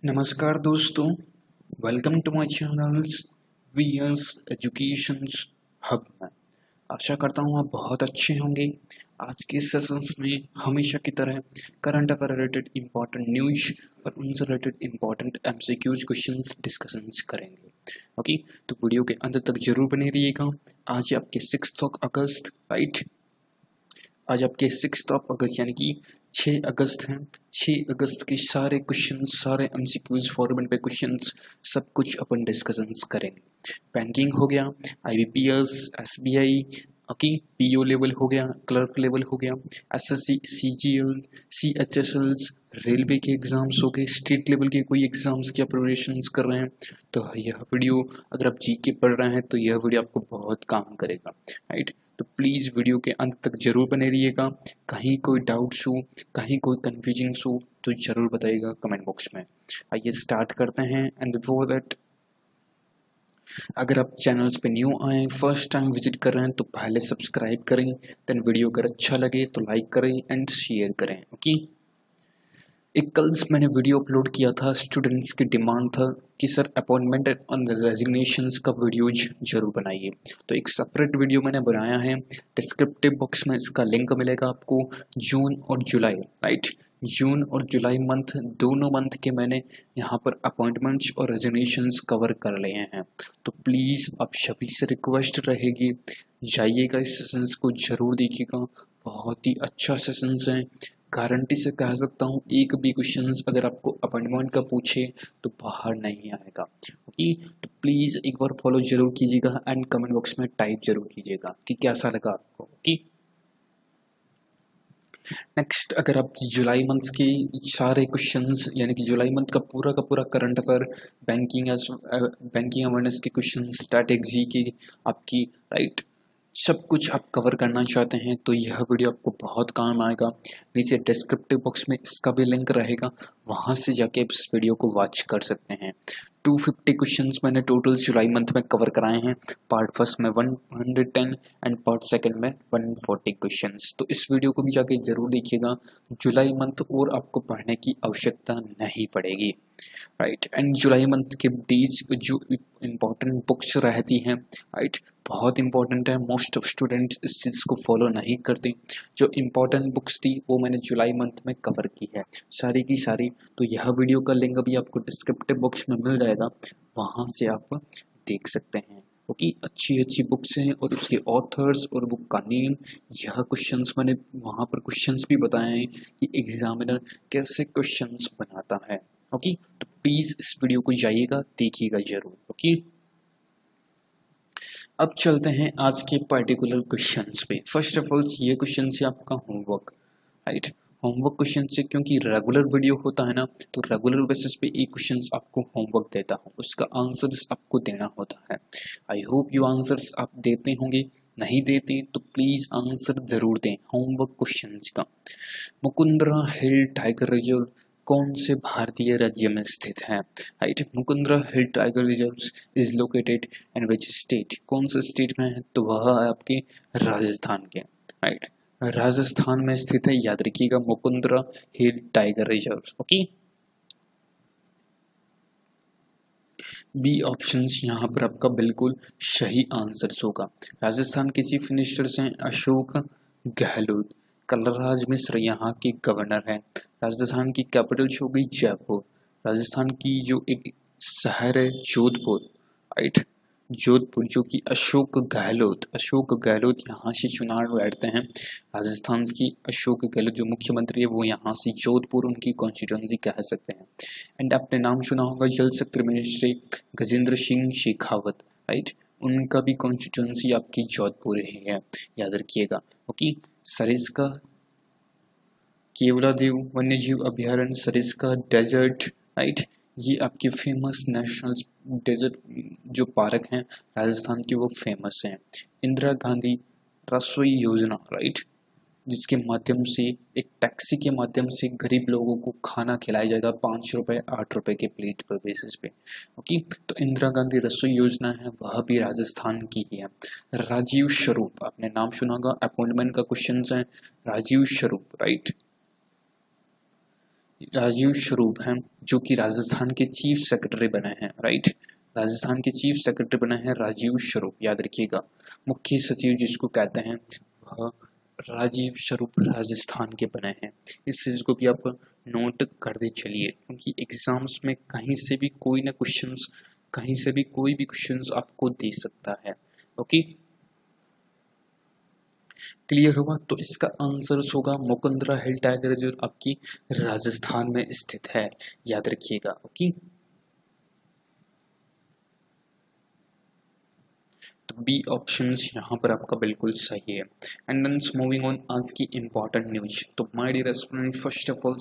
नमस्कार दोस्तों, welcome to my channels VS educations hub में। आशा करता हूँ आप बहुत अच्छे होंगे। आज के सेशंस में हमेशा की तरह current affair related important news और उनसे related important MCQs questions discussions करेंगे। ओके, तो वीडियो के अंत तक जरूर बने रहिएगा। आज आपके 6 अगस्त, राइट? आज आपके 6 अगस्त यानी कि 6 अगस्त हैं। 6 अगस्त के सारे क्वेश्चन, सारे एमसीक्यूज, फॉरवर्ड पे क्वेश्चंस, सब कुछ अपन डिस्कशंस करेंगे। बैंकिंग हो गया, IBPS, SBI, okay, PO level हो गया, क्लर्क लेवल हो गया, एसएससी, सीजीएल, सीएचएसएल्स, रेलवे के एग्जाम्स हो गए, स्टेट लेवल के कोई एग्जाम्स की प्रिपरेशंस कर रहे हैं तो यह वीडियो, अगर आप जीके पढ़ रहे हैं तो यह वीडियो आपको बहुत काम करेगा, राइट? तो प्लीज़ वीडियो के अंत तक जरूर बने रहिएगा। कहीं कोई डाउट्स हो, कहीं कोई कन्फ्यूजिंग्स हो तो जरूर बताइएगा कमेंट बॉक्स में। आइए स्टार्ट करते हैं। एंड बिफोर दैट, अगर आप चैनल्स पे न्यू आए, फर्स्ट टाइम विजिट कर रहे हैं तो पहले सब्सक्राइब करें, देन वीडियो अगर अच्छा लगे तो लाइक करें एंड शेयर करें। ओके, एक कल मैंने वीडियो अपलोड किया था, स्टूडेंट्स की डिमांड था कि सर अपॉइंटमेंट और रेजिग्नेशंस का वीडियोज जरूर बनाइए, तो एक सेपरेट वीडियो मैंने बनाया है। डिस्क्रिप्टिव बॉक्स में इसका लिंक मिलेगा आपको। जून और जुलाई, राइट? जून और जुलाई मंथ, दोनों मंथ के मैंने यहाँ पर अपॉइंटमेंट्स और रेजिग्नेशंस कवर कर लिए हैं। तो प्लीज़ आप सभी से रिक्वेस्ट रहेगी, जाइएगा इस सेशंस को जरूर देखिएगा। बहुत ही अच्छा सेशंस है, गारंटी से कह सकता हूँ। एक भी क्वेश्चंस अगर आपको अपॉइंटमेंट का पूछे तो बाहर नहीं आएगा। ओके, तो प्लीज़ एक बार फॉलो जरूर कीजिएगा एंड कमेंट बॉक्स में टाइप जरूर कीजिएगा कि कैसा लगा आपको। ओके, नेक्स्ट, अगर आप जुलाई मंथ के सारे क्वेश्चंस यानी कि जुलाई मंथ का पूरा करंट अफेयर, बैंकिंग अवेयरनेस के क्वेश्चन, स्ट्रैटेजी की आपकी, राइट, सब कुछ आप कवर करना चाहते हैं तो यह वीडियो आपको बहुत काम आएगा। नीचे डिस्क्रिप्टिव बॉक्स में इसका भी लिंक रहेगा, वहाँ से जाके आप इस वीडियो को वॉच कर सकते हैं। 250 क्वेश्चंस मैंने टोटल जुलाई मंथ में कवर कराए हैं। पार्ट फर्स्ट में 110 एंड पार्ट सेकंड में 140 क्वेश्चंस। तो इस वीडियो को भी जाके जरूर देखिएगा। जुलाई मंथ और आपको पढ़ने की आवश्यकता नहीं पड़ेगी, राइट? एंड जुलाई मंथ के डेज जो इम्पोर्टेंट बुक्स रहती हैं, राइट, बहुत इंपॉर्टेंट है। मोस्ट ऑफ स्टूडेंट्स इस चीज़ को फॉलो नहीं करते। जो इम्पोर्टेंट बुक्स थी वो मैंने जुलाई मंथ में कवर की है सारी की सारी। तो यह वीडियो का लिंक अभी आपको डिस्क्रिप्टिव बॉक्स में मिल जाएगा, वहाँ से आप देख सकते हैं। ओके, अच्छी अच्छी बुक्स हैं और उसके ऑथर्स और बुक का नेम, यह क्वेश्चंस मैंने वहाँ पर क्वेश्चंस भी बताए हैं कि एग्जामिनर कैसे क्वेश्चंस बनाता है। ओके, तो प्लीज़ इस वीडियो को जाइएगा, देखिएगा जरूर। ओके, अब चलते हैं आज के पर्टिकुलर क्वेश्चंस पे। फर्स्ट ऑफ ऑल ये क्वेश्चन है आपका होमवर्क, राइट? होमवर्क क्वेश्चन से, क्योंकि रेगुलर वीडियो होता है ना, तो रेगुलर बेसिस पे एक क्वेश्चंस आपको होमवर्क देता हूँ, उसका आंसर्स आपको देना होता है। आई होप यू आंसर्स आप देते होंगे। नहीं देते तो प्लीज़ आंसर ज़रूर दें होमवर्क क्वेश्चंस का। मुकुंदरा हिल टाइगर रिजर्व कौन से भारतीय राज्य में स्थित है? Right, Mukundra hill tiger reserve is located in which state? कौन से स्टेट में है? तो वह है आपके राजस्थान के, राइट? राजस्थान में स्थित है, याद रखिएगा, Mukundra hill tiger reserve. Okay, B option यहाँ पर आपका बिल्कुल सही आंसर होगा। राजस्थान के चीफ मिनिस्टर्स हैं अशोक गहलोत। कलराज मिश्र यहाँ के गवर्नर हैं। राजस्थान की कैपिटल हो गई जयपुर। राजस्थान की जो एक शहर है जोधपुर, राइट, जोधपुर, जो कि अशोक गहलोत यहाँ से चुनाव लड़ते हैं। राजस्थान की अशोक गहलोत जो मुख्यमंत्री है वो यहाँ से जोधपुर उनकी कॉन्स्टिट्यूंसी कह सकते हैं। एंड आपने नाम सुना होगा जल शक्ति मिनिस्ट्री गजेंद्र सिंह शेखावत, राइट, उनका भी कॉन्स्टिट्यूंसी आपकी जोधपुर ही है, याद रखिएगा। ओके, सरिस्का केवलादेव वन्य जीव अभ्यारण्य, सरिस्का डेजर्ट, राइट, ये आपके फेमस नेशनल डेजर्ट जो पार्क हैं राजस्थान के, वो फेमस हैं। इंदिरा गांधी रसोई योजना, राइट, जिसके माध्यम से एक टैक्सी के माध्यम से गरीब लोगों को खाना खिलाया जाएगा 5 रुपए 8 रुपए के प्लेट पर बेसिस पे। ओके, तो इंदिरा गांधी रसोई योजना है, वह भी राजस्थान की ही है। राजीव स्वरूप, आपने नाम सुना होगा, अपॉइंटमेंट का क्वेश्चन है। राजीव स्वरूप, राइट, राजीव स्वरूप हैं जो कि राजस्थान के चीफ सेक्रेटरी बने हैं, राइट। राजस्थान के चीफ सेक्रेटरी बने हैं राजीव स्वरूप, याद रखिएगा। मुख्य सचिव जिसको कहते हैं वह राजीव स्वरूप राजस्थान के बने हैं। इस चीज को भी आप नोट कर दे चलिए, क्योंकि एग्जाम्स में कहीं से भी कोई ना क्वेश्चंस, कहीं से भी कोई भी क्वेश्चंस आपको दे सकता है। ओके, क्लियर होगा। तो इसका आंसर होगा मुकुंदरा हिल टाइगर जो आपकी राजस्थान में स्थित है, याद रखिएगा। ओके, तो बी ऑप्शन यहाँ पर आपका बिल्कुल सही है। एंड देन मूविंग ऑन आज की इंपॉर्टेंट न्यूज। तो my dear student, first of all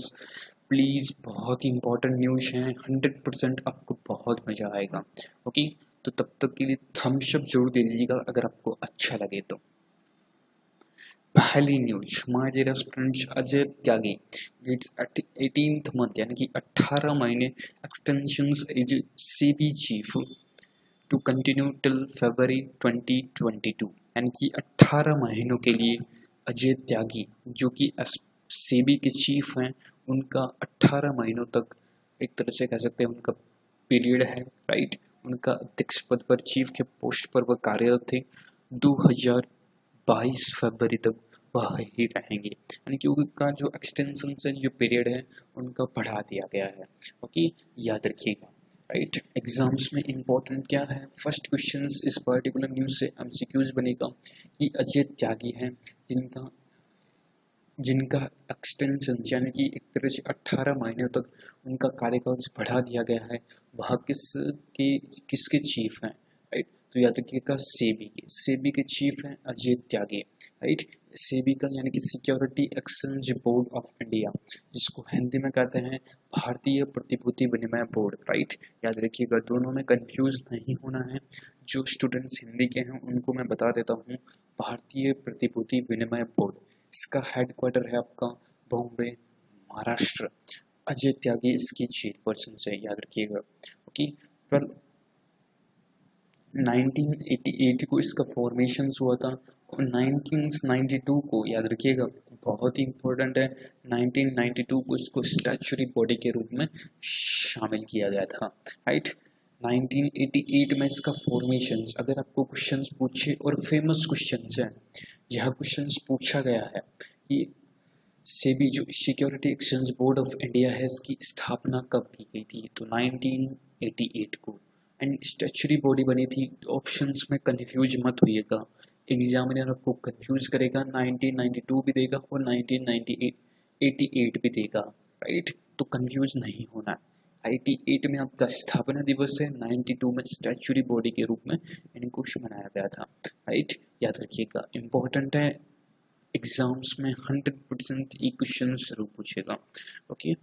please बहुत ही इंपॉर्टेंट न्यूज है, 100% आपको बहुत मजा आएगा। ओके, तो तब तक के लिए थम्स अप जरूर दे दीजिएगा अगर आपको अच्छा लगे तो। पहली news, my dear students, Ajay Tyagi gets 18th month यानी कि 18 महीने extensions as SEBI chief to continue till February 2022, यानी कि 18 महीनों के लिए अजय त्यागी जो कि सेबी के चीफ हैं, उनका 18 महीनों तक एक तरह से कह सकते हैं उनका पीरियड है, राइट। उनका अध्यक्ष पद पर, चीफ के पोस्ट पर वह कार्यरत थे 2022 फरवरी तक वह ही रहेंगे, यानी कि उनका जो एक्सटेंशन से जो पीरियड है उनका बढ़ा दिया गया है। ओके, याद रखिएगा, राइट। एग्जाम्स में इंपॉर्टेंट क्या है, फर्स्ट क्वेश्चन इस पर्टिकुलर न्यूज से एमसीक्यूज बनेगा कि अजय त्यागी हैं जिनका एक्सटेंशन यानी कि एक तरह से 18 महीने तक उनका कार्यकाल बढ़ा दिया गया है, वह किसके चीफ हैं, राइट। तो याद रखिएगा सेबी के चीफ हैं अजय त्यागी, राइट। सेबी का यानी कि security exchange board of India, जिसको हिंदी में कहते हैं भारतीय प्रतिभूति विनिमय बोर्ड, राइट। याद रखिएगा, दोनों में कंफ्यूज नहीं होना है। जो स्टूडेंट्स हिंदी के हैं उनको मैं बता देता हूँ, भारतीय प्रतिभूति विनिमय बोर्ड, इसका हेडक्वार्टर है आपका बॉम्बे, महाराष्ट्र। अजय त्यागी इसकी चेयरपर्सन से, याद रखिएगा। ओके, पर 1988 को इसका फॉर्मेशन हुआ था और 1992 को, याद रखिएगा बहुत ही इंपॉर्टेंट है, 1992 को इसको स्टैच्यूटरी बॉडी के रूप में शामिल किया गया था, राइट। 1988 में इसका फॉर्मेशन, अगर आपको क्वेश्चंस पूछे और फेमस क्वेश्चंस है, यह क्वेश्चंस पूछा गया है कि सेबी जो security exchange board of India है इसकी स्थापना कब की गई थी, तो 1988 को। एंड स्टैच्यूटरी बॉडी बनी थी। ऑप्शंस में कंफ्यूज मत होइएगा, एग्जामिनर आपको कंफ्यूज करेगा, 1992 भी देगा और 1988 भी देगा, राइट। तो कंफ्यूज नहीं होना है। 88 में आपका स्थापना दिवस है, 92 में स्टैच्यूटरी बॉडी के रूप में इनको मनाया गया था, राइट। याद रखिएगा, इंपॉर्टेंट है, एग्जाम्स में 100% ई क्वेश्चन जरूर पूछेगा। ओके,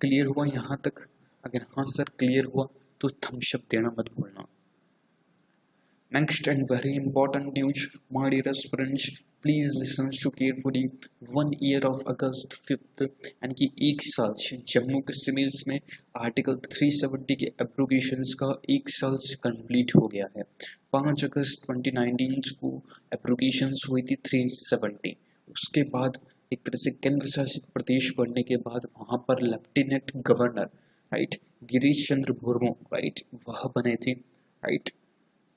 क्लियर हुआ यहाँ तक? अगर हाँ सर क्लियर हुआ तो थम्स अप देना मत भूलना। Next and very important news, my dear aspirants, please listen to carefully। 1 year of August 5th, यानी कि एक साल से जम्मू कश्मीर में आर्टिकल 370 के एप्लीकेशंस का एक साल से कंप्लीट हो गया है। 5 अगस्त 2019 को एप्लीकेशंस हुई थी 370। उसके बाद एक तरह से केंद्र शासित प्रदेश बनने के बाद वहाँ पर lieutenant governor, right, Girish Chandra Murmu, right, वह बने थे, राइट।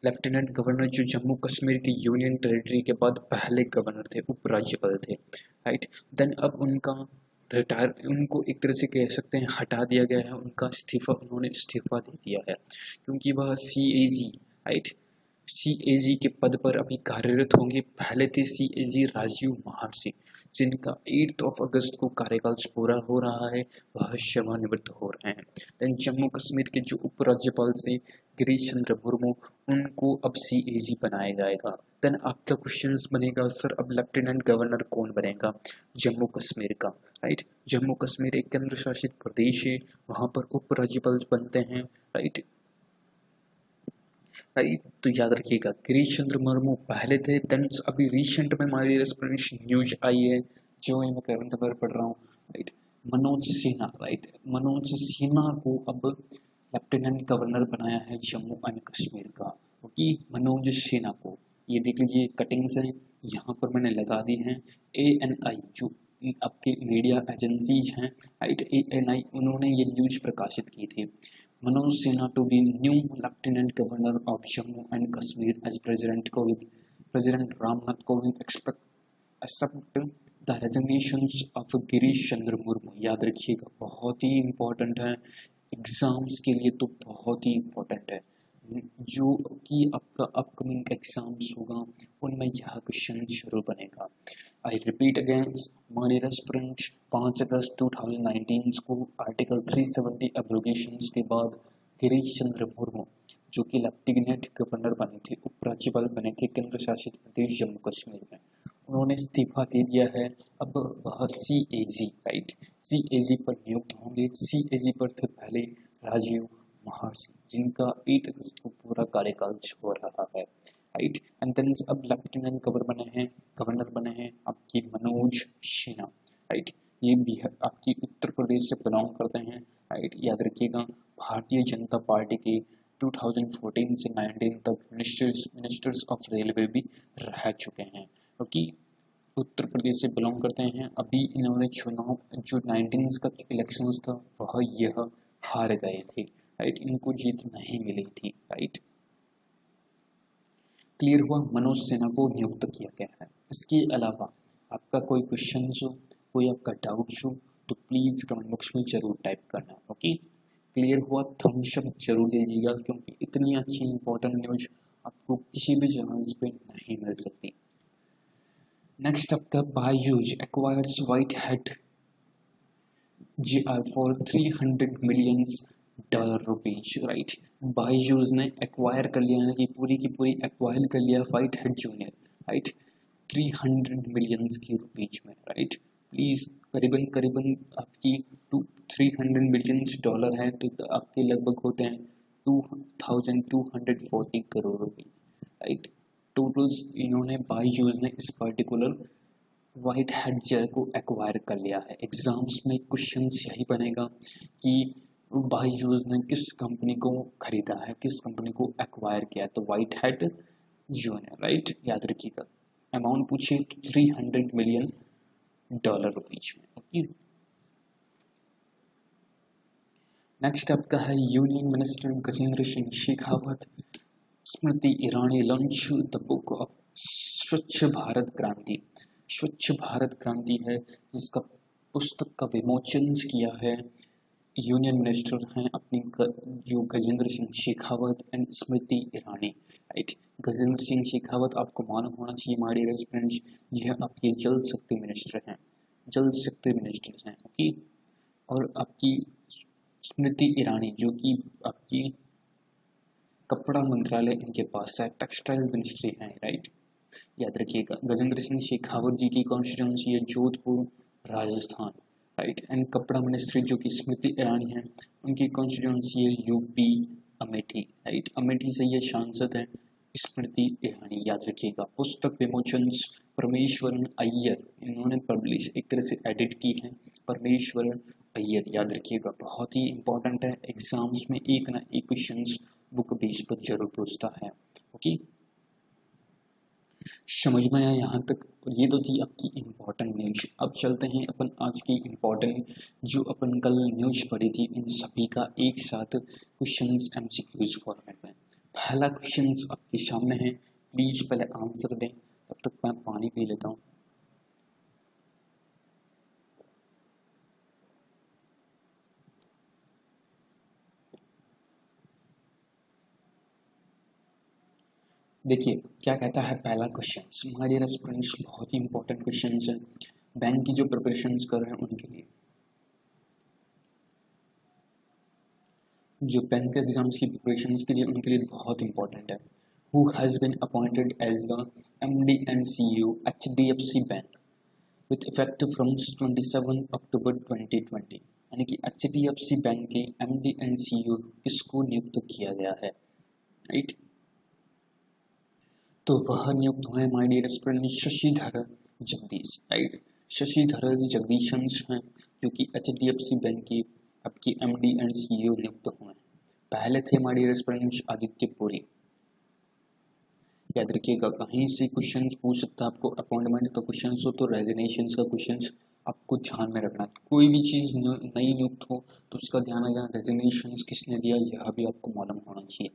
लेफ्टिनेंट गवर्नर जो जम्मू कश्मीर के यूनियन टेरिटरी के बाद पहले गवर्नर थे, उपराज्यपाल थे, राइट। देन अब उनको एक तरह से कह सकते हैं हटा दिया गया है, उन्होंने इस्तीफा दे दिया है, क्योंकि वह CAG, राइट, CAG के पद पर अभी कार्यरत होंगे। पहले थे CAG राजीव महर्षि, जिनका 8 अगस्त को कार्यकाल पूरा हो रहा है, वह सेवानिवृत्त हो रहे हैं। देन जम्मू कश्मीर के जो उपराज्यपाल से गिरीश चंद्र मुर्मू, उनको अब CAG बनाया जाएगा। देन आपका क्वेश्चन बनेगा सर अब लेफ्टिनेंट गवर्नर कौन बनेगा जम्मू कश्मीर का, राइट। जम्मू कश्मीर एक केंद्र शासित प्रदेश है, वहाँ पर उपराज्यपाल बनते हैं, राइट। तो याद रखिएगा गिरीश चंद्र मुर्मू पहले थे। देन अभी रिसेंट में हमारी न्यूज आई है जो मैं करंट अफेयर पढ़ रहा हूँ, राइट। मनोज सिन्हा, राइट, मनोज सिन्हा को अब लेफ्टिनेंट गवर्नर बनाया है जम्मू एंड कश्मीर का। क्योंकि मनोज सिन्हा को, ये देख लीजिए कटिंग्स हैं यहाँ पर मैंने लगा दी हैं, ANI जो आपके मीडिया एजेंसीज हैं, राइट, ANI, उन्होंने ये न्यूज प्रकाशित की थी। Manoj Sinha to be new lieutenant governor of Jammu and Kashmir as president Ramnath Kovind accept the resignations of Girish Chandra Murmu. याद रखिएगा, बहुत ही इम्पोर्टेंट है एग्जाम्स के लिए, तो बहुत ही इम्पोर्टेंट है। जो कि आपका अपकमिंग एग्जाम्स होगा उनमें यह क्वेश्चन जरूर बनेगा। I repeat against my aspirants, 5 अगस्त 2019 को आर्टिकल 370 एब्रोगेशंस के बाद गिरीश चंद्र मुर्मू, जो कि लेफ्टिनेंट गवर्नर बने थे, उपराज्यपाल बने थे केंद्र शासित प्रदेश जम्मू कश्मीर में, उन्होंने इस्तीफा दे दिया है। अब वह CAG, राइट, CAG पर नियुक्त होंगे। CAG पर थे पहले राजीव महारसी, जिनका 8 अगस्त को पूरा कार्यकाल हो रहा है, राइट। एंड देन अब लेफ्टिनेंट गवर्नर बने हैं आपके मनोज सिन्हा, राइट। ये भी आपकी उत्तर प्रदेश से बिलोंग करते हैं, राइट। याद रखिएगा, भारतीय जनता पार्टी के 2014 से 19 तक मिनिस्टर्स ऑफ रेलवे भी रह चुके हैं, क्योंकि उत्तर प्रदेश से बिलोंग करते हैं। अभी इन्होंने चुनाव जो 19 का इलेक्शंस था वह यह हार गए थे, राइट, इनको जीत नहीं मिली थी, राइट। क्लियर हुआ, मनोज सिन्हा को नियुक्त किया गया है। इसके अलावा आपका कोई क्वेश्चन हो, कोई आपका डाउट हो, तो प्लीज़ कमेंट बॉक्स में जरूर टाइप करना, ओके। क्लियर हुआ, थम्स अप जरूर दीजिएगा, क्योंकि इतनी अच्छी इंपॉर्टेंट न्यूज आपको किसी भी चैनल्स पे नहीं मिल सकती। नेक्स्ट आपका Byju's acquires white hat GR for $300 million, right. Byju's ने एक्वायर कर लिया, यानी कि पूरी की पूरी एक्वायर कर लिया white hat junior, right, 300 million की रुपीज में, राइट। प्लीज़ करीबन आपकी 300 मिलियन डॉलर है, तो आपके लगभग होते हैं 2240 करोड़ रुपये, राइट। टोटल्स इन्होंने बायजूस ने इस पर्टिकुलर व्हाइट हैट जेल को एक्वायर कर लिया है। एग्जाम्स में क्वेश्चंस यही बनेगा कि बायजूस ने किस कंपनी को खरीदा है, किस कंपनी को एक्वायर किया, तो व्हाइट हैट जूनियर, राइट। याद रखिएगा, अमाउंट पूछे तो $300 मिलियन रुपीज में, ओके। नेक्स्ट आपका है union minister Gajendra Singh Shekhawat, Smriti Irani launch the book of स्वच्छ भारत क्रांति। स्वच्छ भारत क्रांति है जिसका पुस्तक का विमोचन किया है यूनियन मिनिस्टर हैं अपनी जो गजेंद्र सिंह शेखावत एंड स्मृति ईरानी, राइट। गजेंद्र सिंह शेखावत आपको मालूम होना चाहिए माय डियर फ्रेंड्स, यह आपके जल शक्ति मिनिस्टर हैं, ओके। और आपकी स्मृति ईरानी जो कि आपकी कपड़ा मंत्रालय इनके पास है, टेक्सटाइल मिनिस्ट्री है, राइट। याद रखिएगा, गजेंद्र सिंह शेखावत जी की कॉन्स्टिट्यूंसी है जोधपुर राजस्थान, राइट। एंड कपड़ा मिनिस्ट्री जो कि स्मृति ईरानी है उनकी कॉन्स्टिट्यूंसी है UP अमेठी, राइट। अमेठी से ये सांसद है स्मृति ईरानी, याद रखिएगा। पुस्तक विमोचन परमेश्वरन अय्यर, इन्होंने पब्लिश एक तरह से एडिट की है, परमेश्वरन अय्यर, याद रखिएगा, बहुत ही इंपॉर्टेंट है। एग्जाम्स में एक ना एक क्वेश्चन बुक बेस पर जरूर पूछता है, ओके। समझ में आया यहाँ तक? और ये तो थी आपकी इम्पोर्टेंट न्यूज। अब चलते हैं अपन आज की इम्पोर्टेंट जो अपन कल न्यूज पढ़ी थी उन सभी का एक साथ क्वेश्चंस MCQs फॉर्मेट में। पहला क्वेश्चंस आपके सामने है, प्लीज पहले आंसर दें, तब तक मैं पानी पी लेता हूँ। देखिए क्या कहता है पहला क्वेश्चन, माय डियर स्टूडेंट्स, बहुत ही इंपॉर्टेंट क्वेश्चन है बैंक की जो प्रिपरेशन कर रहे हैं उनके लिए, जो बैंक एग्जाम्स की प्रिपरेशन के लिए उनके लिए बहुत इंपॉर्टेंट है। Who has been appointed as the MD and CEO HDFC bank with effect from 27 October 2020, यानी कि HDFC बैंक के MD एंड CEO इसको नियुक्त किया गया है, राइट। तो वह नियुक्त हुए my dear student Shashidhar Jagdish, right. Shashidhar Jagdishan हैं जो कि HDFC बैंक के आपके MD एंड CEO नियुक्त हुए। पहले थे my dear student Aditya Puri, याद रखिएगा कहीं से क्वेश्चन पूछ सकता है आपको, अपॉइंटमेंट का क्वेश्चन हो तो रेजिग्नेशन का क्वेश्चन आपको ध्यान में रखना। कोई भी चीज़ नई नियुक्त हो तो उसका ध्यान रखना, रेजिग्नेशन किसने दिया यह भी आपको मालूम होना चाहिए,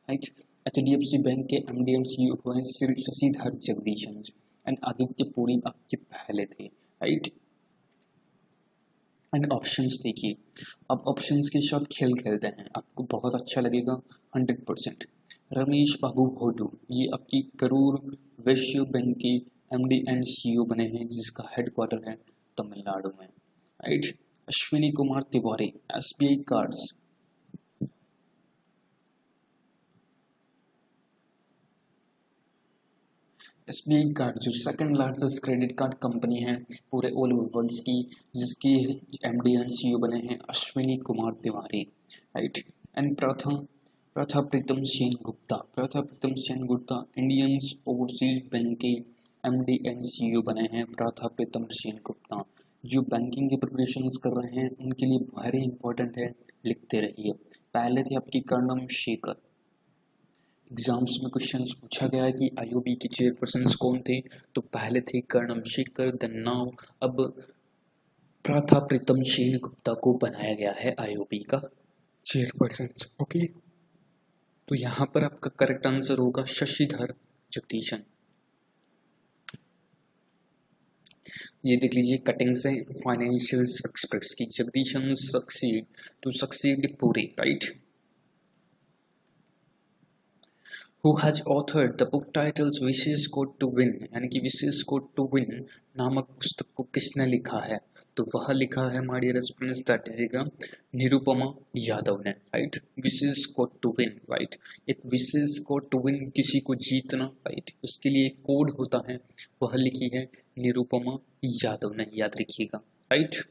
राइट। HDFC बैंक के MD एंड CEO हुए श्री शशिधर जगदीशन एंड आदित्य पुरी आपके पहले थे, राइट। एंड ऑप्शंस देखिए, अब ऑप्शंस के साथ खेल खेलते हैं, आपको बहुत अच्छा लगेगा 100%। रमेश बाबू भोडू, ये आपकी करूर वैश्य बैंक के MD एंड CEO बने हैं, जिसका हेडक्वार्टर है तमिलनाडु में, right. Ashwini Kumar Tiwari SBI cards, SBI card जो second largest credit card company है पूरे ऑल ओवर वर्ल्ड की, जिसकी MD एंड CEO बने हैं Ashwini Kumar Tiwari, right. And Pratha Pritam Sen Gupta Indian overseas bank के MD एंड CEO बने हैं प्रथा प्रीतम सेन गुप्ता। जो बैंकिंग की प्रिपरेशन कर रहे हैं उनके लिए वेरी इंपॉर्टेंट है, लिखते रहिए। पहले थे आपकी कर्णम शेखर, एग्जाम्स में क्वेश्चंस पूछा गया है कि IOB के चेयरपर्सन कौन थे, तो पहले थे कर्णम शेखर, देन नाउ अब प्रथा प्रीतम सेन गुप्ता को बनाया गया है IOB का चेयरपर्सन, ओके। तो यहाँ पर आपका करेक्ट आंसर होगा शशिधर जगदीशन। ये देख लीजिए कटिंग से फाइनेंशियल एक्सप्रेस की, Jagdishan succeed to succeed Puri, right. Who has authored the book titles Vishesh code to win, यानी कि विशेष कोड टू विन नामक पुस्तक को किसने लिखा है, तो वह लिखा है my dear students that is Nirupama Yadav ने, राइट। विशेष कोड टू विन, राइट। एक विशेष कोड टू विन, किसी को जीतना, राइट, उसके लिए एक कोड होता है, वह लिखी है निरुपमा यादव ने, याद रखिएगा, राइट।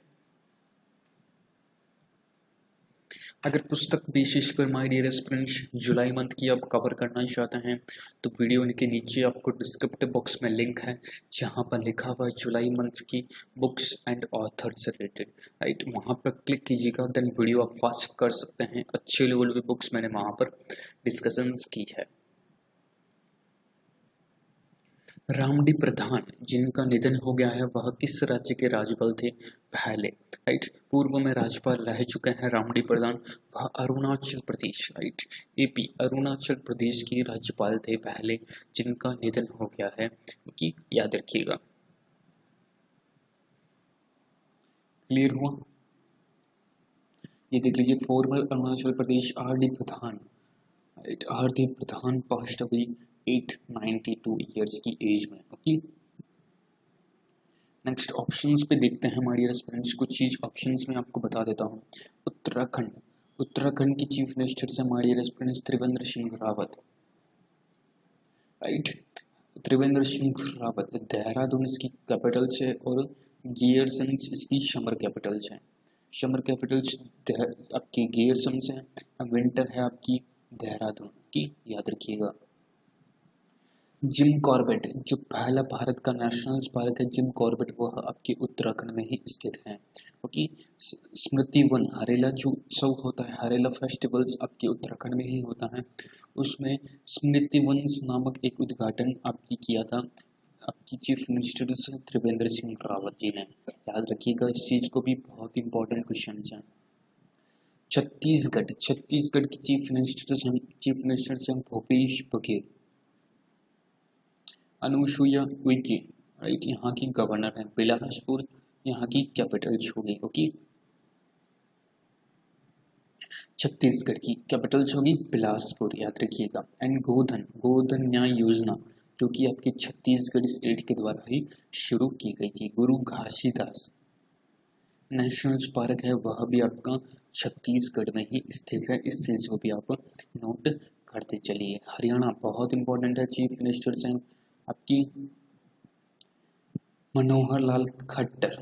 अगर पुस्तक बेसिस पर my dear students July month की आप कवर करना चाहते हैं तो वीडियो के नीचे आपको डिस्क्रिप्टिव बॉक्स में लिंक है, जहां पर लिखा हुआ है जुलाई मंथ की books and authors related, right. वहां पर क्लिक कीजिएगा, देन वीडियो आप फास्ट कर सकते हैं। अच्छे लेवल पे बुक्स मैंने वहां पर डिस्कशंस की है। रामडी प्रधान जिनका निधन हो गया है, वह किस राज्य के राज्यपाल थे पहले, राइट। पूर्व में राज्यपाल रह चुके हैं रामडी प्रधान, वह अरुणाचल प्रदेश, राइट, AP अरुणाचल प्रदेश के राज्यपाल थे पहले, जिनका निधन हो गया है, क्योंकि याद रखिएगा। क्लियर हुआ? ये देख लीजिए, फॉर्मर अरुणाचल प्रदेश RD प्रधान, राइट, RD प्रधान पास्ट अवे 892 ईयर्स की एज में, ओके। नेक्स्ट ऑप्शंस पे देखते हैं माय डियर स्टूडेंट्स, कुछ चीज ऑप्शंस में आपको बता देता हूँ। उत्तराखंड की चीफ मिनिस्टर से my dear students Trivendra Singh Rawat, right, Trivendra Singh Rawat. Dehradun इसकी कैपिटल है और गियरसन्स इसकी समर कैपिटल है। समर कैपिटल्स आपकी गियरसन्स है, विंटर है आपकी देहरादून की, याद रखिएगा। जिम कॉर्बेट जो पहला भारत का नेशनल पार्क है, जिम कॉर्बेट, वह आपके उत्तराखंड में ही स्थित है, क्योंकि स्मृति वन हरेला जो उत्सव होता है, हरेला फेस्टिवल्स आपके उत्तराखंड में ही होता है, उसमें स्मृति वन नामक एक उद्घाटन आपकी किया था आपकी चीफ मिनिस्टर त्रिवेंद्र सिंह रावत जी ने, याद रखिएगा इस चीज को भी, बहुत इंपॉर्टेंट क्वेश्चन है। छत्तीसगढ़ की चीफ मिनिस्टर से भूपेश बघेल। अनुसुईया उइके, राइट, यहाँ की गवर्नर है। बिलासपुर यहाँ की कैपिटल होगी, ओके। छत्तीसगढ़ की कैपिटल होगी बिलासपुर, याद रखिएगा। एंड गोधन न्याय योजना जो कि आपके छत्तीसगढ़ स्टेट के द्वारा ही शुरू की गई थी। गुरु घासीदास नेशनल पार्क है, वह भी आपका छत्तीसगढ़ में ही स्थित है, इस चीज को भी आप नोट करते चलिए। हरियाणा बहुत इंपॉर्टेंट है, चीफ मिनिस्टर से आपकी मनोहर लाल खट्टर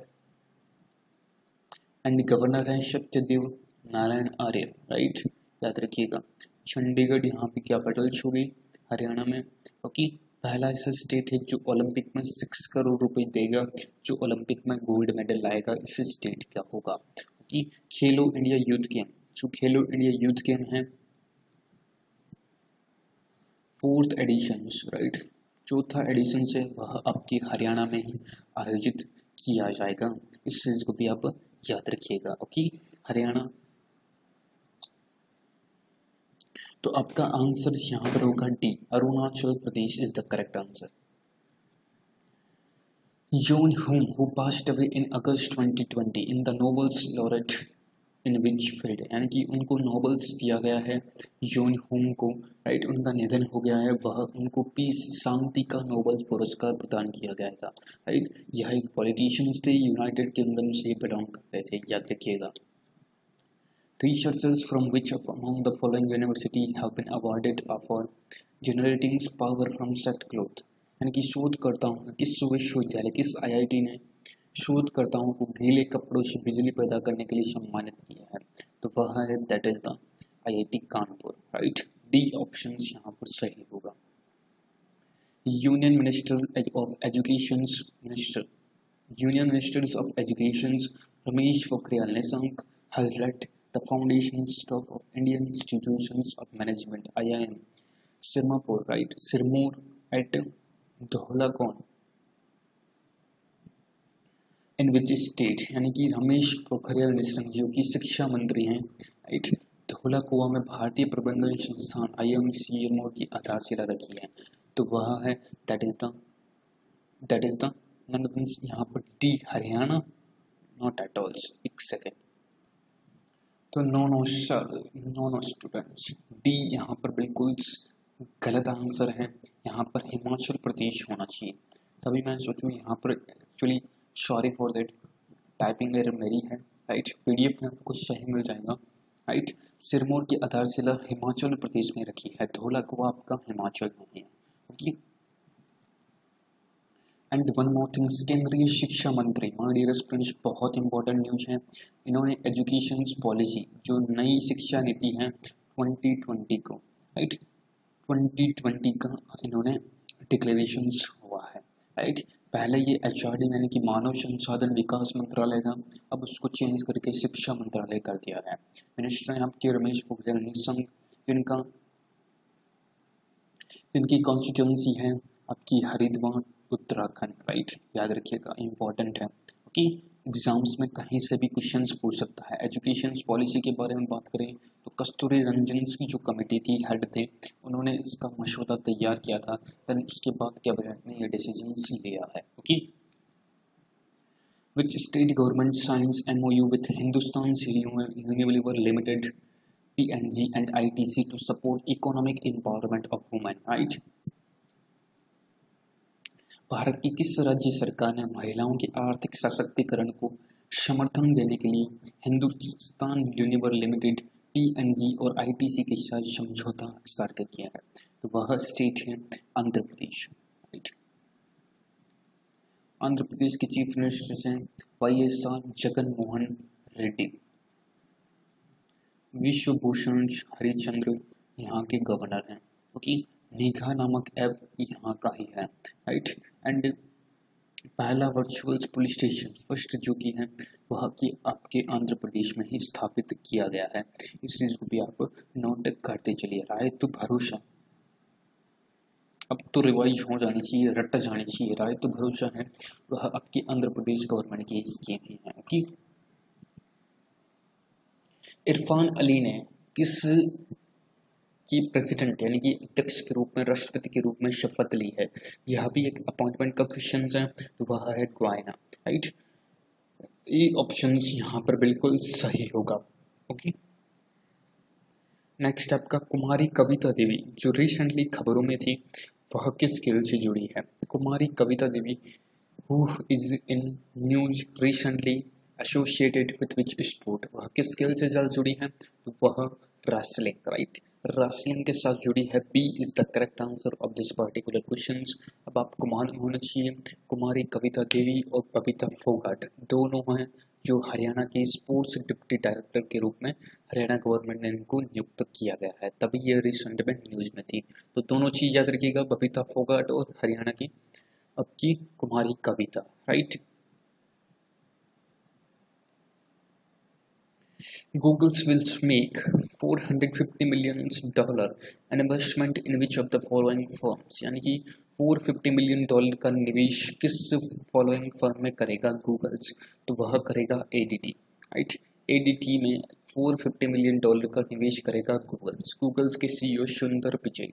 एंड गवर्नर है सत्यदेव नारायण आर्य, राइट, याद रखिएगा। चंडीगढ़ यहाँ पे कैपिटल होगी हरियाणा में, क्योंकि पहला ऐसा स्टेट है जो ओलंपिक में 6 करोड़ रुपए देगा, जो ओलंपिक में गोल्ड मेडल लाएगा, इस स्टेट का होगा। क्योंकि खेलो इंडिया यूथ गेम, जो खेलो इंडिया यूथ गेम है 4th एडिशन, राइट, चौथा एडिशन से वह आपकी हरियाणा में ही आयोजित किया जाएगा। इस चीज को भी आप याद रखिएगा। ओके, हरियाणा। तो आपका आंसर यहाँ पर होगा D, Arunachal Pradesh is the correct answer. John Hume, who passed away in August 2020 in the Nobel laureate in which field, यानी कि उनको नोबल्स दिया गया है जॉन हुम को, राइट, उनका निधन हो गया है, वह उनको पीस शांति का नोबल पुरस्कार प्रदान किया गया था, राइट। यह एक पॉलिटिशियंस थे, यूनाइटेड किंगडम से बिलोंग करते थे, याद रखिएगा। Researchers from which of among the following university have been awarded for generating power from sackcloth, यानी कि शोधकर्ताओं ने किस विश्वविद्यालय, किस आईआईटी ने शोधकर्ताओं को गीले कपड़ों से बिजली पैदा करने के लिए सम्मानित किया है, तो वह है that is the IIT Kanpur, right. D option यहाँ पर सही होगा। Union minister of education Union Ministers of Education Ramesh Pokhriyal Nishank has led the foundation staff of Indian Institutions of Management (IIM) Sirmapur, right? Sirmur at Dholakon in which state? यानी कि रमेश पोखरियाल निशंक जो कि शिक्षा मंत्री हैं, राइट, धौलाकुआ में भारतीय प्रबंधन संस्थान IIM सिरमौर की आधारशिला रखी है, तो वह है दैट इज द यहाँ पर D, Haryana, not at all. एक सेकेंड, तो नो स्टूडेंट्स, डी यहाँ पर बिल्कुल गलत आंसर है, यहाँ पर हिमाचल प्रदेश होना चाहिए। तभी मैं सोचूं यहाँ पर, actually sorry for that, typing error मेरी है, राइट। PDF में आपको सही मिल जाएगा, राइट। सिरमौर की आधारशिला हिमाचल प्रदेश में रखी है, धौलाकुआ आपका हिमाचल में है, okay. And one more things, केंद्रीय शिक्षा मंत्री माय डियर स्टूडेंट्स, बहुत इंपॉर्टेंट न्यूज है, इन्होंने एजुकेशन पॉलिसी, जो नई शिक्षा नीति है 2020 को, राइट, 2020 का इन्होंने डिक्लेरेशन हुआ है, राइट। पहले ये HRD यानी कि मानव संसाधन विकास मंत्रालय था, अब उसको चेंज करके शिक्षा मंत्रालय कर दिया है। मिनिस्टर आपके रमेश पोखरियाल निशंक, इनकी कॉन्स्टिट्यूंसी है आपकी हरिद्वार उत्तराखंड, राइट, याद रखिएगा, इंपॉर्टेंट है, ओके। एग्जाम्स में कहीं से भी क्वेश्चंस पूछ सकता है। एजुकेशन पॉलिसी के बारे में बात करें तो कस्तूरी रंजन की जो कमेटी थी, हेड थे, उन्होंने इसका मसौदा तैयार किया था, देन उसके बाद कैबिनेट ने यह डिसीजन लिया है, okay. Which state government science MOU with Hindustan Unilever limited PNG and ITC to support economic empowerment of women, right? Bharat की किस राज्य सरकार ने महिलाओं के आर्थिक सशक्तिकरण को समर्थन देने के लिए हिंदुस्तान यूनिलीवर लिमिटेड PNG और ITC के साथ समझौता हस्ताक्षर किया है, तो वह स्टेट है आंध्र प्रदेश, राइट। आंध्र प्रदेश के चीफ मिनिस्टर हैं YSR जगन मोहन रेड्डी। विश्व भूषण हरिचंद्र यहाँ के गवर्नर हैं, ओके। निगाह नामक ऐप यहाँ का ही है, राइट। एंड पहला वर्चुअल पुलिस स्टेशन फर्स्ट जो कि है वह की आपके आंध्र प्रदेश में ही स्थापित किया गया है। इस चीज को भी आप नोट करते चलिए। राय तो भरोसा, अब तो रिवाइज हो जानी चाहिए, रट जानी चाहिए। राय तो भरोसा है वह आपकी आंध्र प्रदेश गवर्नमेंट की स्कीम ही है, ओके। इरफान अली ने किस की प्रेसिडेंट यानी कि अध्यक्ष के रूप में, राष्ट्रपति के रूप में शपथ ली है? यह भी एक अपॉइंटमेंट का क्वेश्चन है, तो वह है ग्वायना, राइट। ये ऑप्शन यहाँ पर बिल्कुल सही होगा, ओके। नेक्स्ट आपका कुमारी कविता देवी जो रिसेंटली खबरों में थी, वह किस खेल से जुड़ी है? Kumari Kavita Devi who is in news recently associated with which sport, वह किस खेल से जल्द जुड़ी है? तो वह रेसलिंग, राइट, रेसलिंग के साथ जुड़ी है। B is the correct answer of this particular question. अब आपको मालूम होना चाहिए कुमारी कविता देवी और बबीता फोगाट दोनों हैं जो हरियाणा के स्पोर्ट्स डिप्टी डायरेक्टर के रूप में हरियाणा गवर्नमेंट ने इनको नियुक्त किया गया है, तभी ये रिसेंट में न्यूज में थी। तो दोनों चीज याद रखिएगा, बबीता फोगाट और हरियाणा की आपकी कुमारी कविता, right. Google's will make $450 million investment in which of the following firms, यानी कि $450 million का निवेश किस फॉलोइंग फर्म में करेगा गूगल्स, तो वह करेगा ADT, राइट। ADT में $450 million का निवेश करेगा गूगल्स के CEO सुंदर पिचई,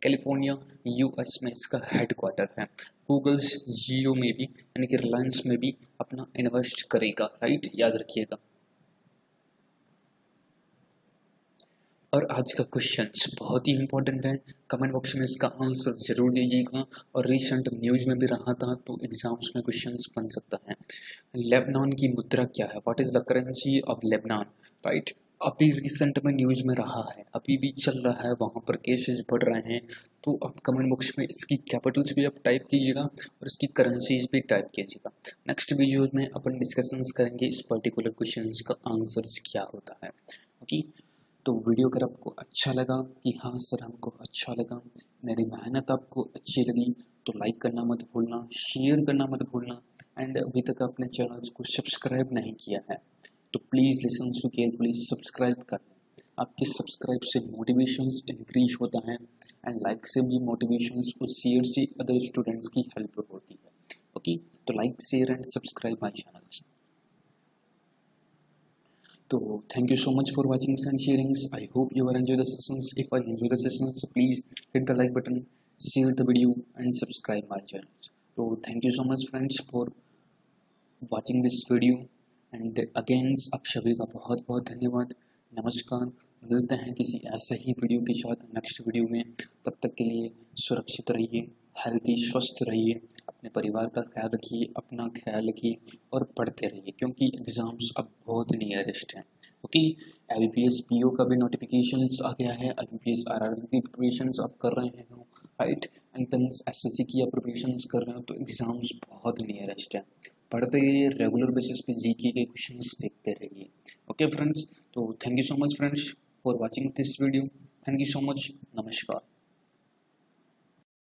कैलिफोर्निया US में इसका हेडक्वार्टर है। गूगल्स जियो में भी यानी कि रिलायंस में भी अपना इन्वेस्ट करेगा, राइट, याद रखिएगा। और आज का क्वेश्चंस बहुत ही इंपॉर्टेंट है, कमेंट बॉक्स में इसका आंसर जरूर दीजिएगा। और रिसेंट न्यूज में भी रहा था तो एग्जाम्स में क्वेश्चंस बन सकता है। लेबनान की मुद्रा क्या है, what is the currency of Lebanon, right. अभी रिसेंट में न्यूज में रहा है, अभी भी चल रहा है, वहाँ पर केसेस बढ़ रहे हैं, तो आप कमेंट बॉक्स में इसकी कैपिटल्स भी आप टाइप कीजिएगा और इसकी करेंसीज भी टाइप कीजिएगा। नेक्स्ट वीडियो में अपन डिस्कशंस करेंगे इस पर्टिकुलर क्वेश्चंस का आंसर्स क्या होता है, ओके। तो वीडियो अगर आपको अच्छा लगा कि हाँ सर हमको अच्छा लगा, मेरी मेहनत आपको अच्छी लगी, तो लाइक करना मत भूलना, शेयर करना मत भूलना। एंड अभी तक आपने चैनल को सब्सक्राइब नहीं किया है तो please listen to carefully, subscribe कर। आपके सब्सक्राइब से मोटिवेशंस इंक्रीज होता है एंड लाइक से भी मोटिवेशंस और शेयर से अदर स्टूडेंट्स की हेल्प होती है, ओके। तो like share and subscribe my channel. So thank you so much for watching and sharing. I hope you are enjoy the sessions. If I enjoy the sessions, please hit the like button, share the video and subscribe my channel. So thank you so much friends for watching this video and again आप सभी का बहुत बहुत धन्यवाद। नमस्कार, मिलते हैं किसी ऐसे ही वीडियो के साथ नेक्स्ट वीडियो में। तब तक के लिए सुरक्षित रहिए, हेल्थी स्वस्थ रहिए, अपने परिवार का ख्याल रखिए, अपना ख्याल रखिए और पढ़ते रहिए क्योंकि एग्ज़ाम्स अब बहुत नियरेस्ट हैं, ओके। IBPS PO का भी नोटिफिकेशंस आ गया है, IBPS RRB की प्रिपरेशंस आप कर रहे हो, राइट, एंड देन SSC की आप प्रिपरेशंस कर रहे हो, तो एग्ज़ाम्स बहुत नियरेस्ट हैं। पढ़ते रहिए, रेगुलर बेसिस पे GK के क्वेश्चंस देखते रहिए, ओके फ्रेंड्स। तो thank you so much friends for watching this video, thank you so much, नमस्कार।